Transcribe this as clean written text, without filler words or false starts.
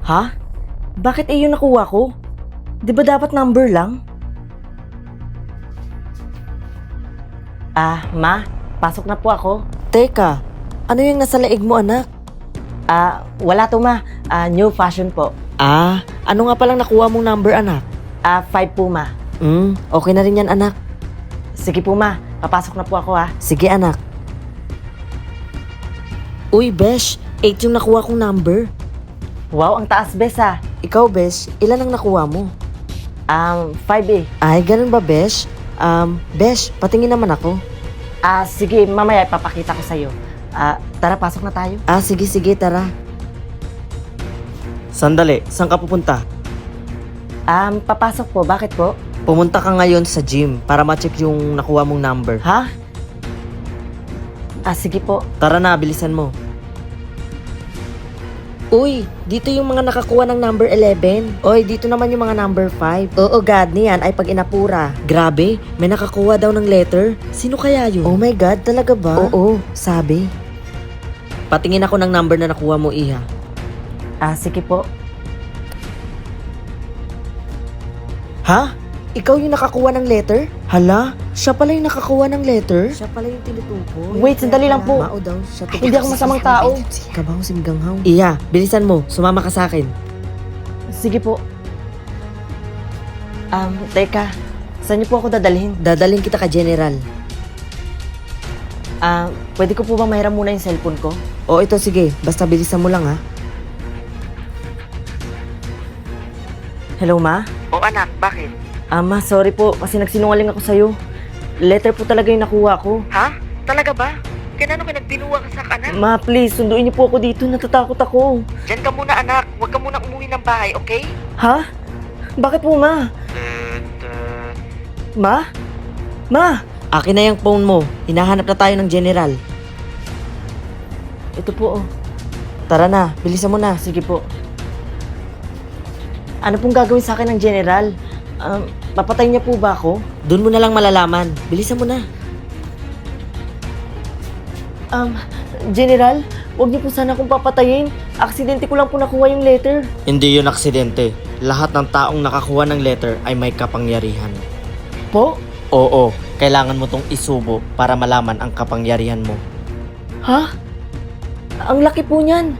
Ha? Bakit yung nakuha ko? Di ba dapat number lang? Ma, pasok na po ako. Teka, ano yung nasa leeg mo, anak? Wala to, ma. New fashion po. Ano nga palang nakuha mong number, anak? 5 po, ma. Okay na rin yan, anak. Sige po, ma. Papasok na po ako, ha. Sige, anak. Uy, Besh, 8 yung nakuha kong number. Wow, ang taas, Besh, ha. Ikaw, Besh, ilan ang nakuha mo? 5 eh. Ay, ganun ba, Besh? Besh, patingin naman ako. Sige, mamaya ipapakita ko sa'yo. Tara, pasok na tayo. Sige, tara. Sandali, saan ka pupunta? Papasok po. Bakit po? Pumunta ka ngayon sa gym para ma-check yung nakuha mong number. Ha? Sige po. Tara na, bilisan mo. Uy, dito yung mga nakakuha ng number 11. Oy, dito naman yung mga number 5. Oo, God, niyan ay pag inapura. Grabe, may nakakuha daw ng letter. Sino kaya yun? Oh my God, talaga ba? Oo, sabi. Patingin ako ng number na nakuha mo, Iha. Sige po. Ha? Ikaw yung nakakuha ng letter? Hala, siya pala yung nakakuha ng letter? Siya pala yung tinutukoy. Wait, sandali lang po. Mao daw, siya to. Hindi ako masamang tao. Kabaho si Miganghaw. Iya, bilisan mo. Sumama ka sa akin. Sige po. Teka. Saan niyo po ako dadalhin? Dadalhin kita ka General. Pwede ko po ba mahiram muna yung cellphone ko? Oo, ito sige. Basta bilisan mo lang, ha? Hello, Ma? Anak, bakit? Ma, sorry po. Kasi nagsinungaling ako sa'yo. Letter po talaga yung nakuha ko. Ha? Talaga ba? Kanano ka nagbinuwa ka sa kanan? Ma, please, sunduin niyo po ako dito. Natatakot ako. Diyan ka muna, anak. Huwag ka muna umuwi ng bahay, okay? Ha? Bakit po, Ma? Ma? Ma? Akin na yung phone mo. Hinahanap na tayo ng general. Ito po, oh. Tara na, bilisan mo na. Sige po. Ano pong gagawin sa akin ng general? Papatay niya po ba ako? Doon mo na lang malalaman. Bilisan mo na. General, huwag niyo po sana akong papatayin. Aksidente ko lang po nakuha yung letter. Hindi yun aksidente. Lahat ng taong nakakuha ng letter ay may kapangyarihan. Po? Oo, kailangan mo tong isubo para malaman ang kapangyarihan mo. Ha? Ang laki po niyan.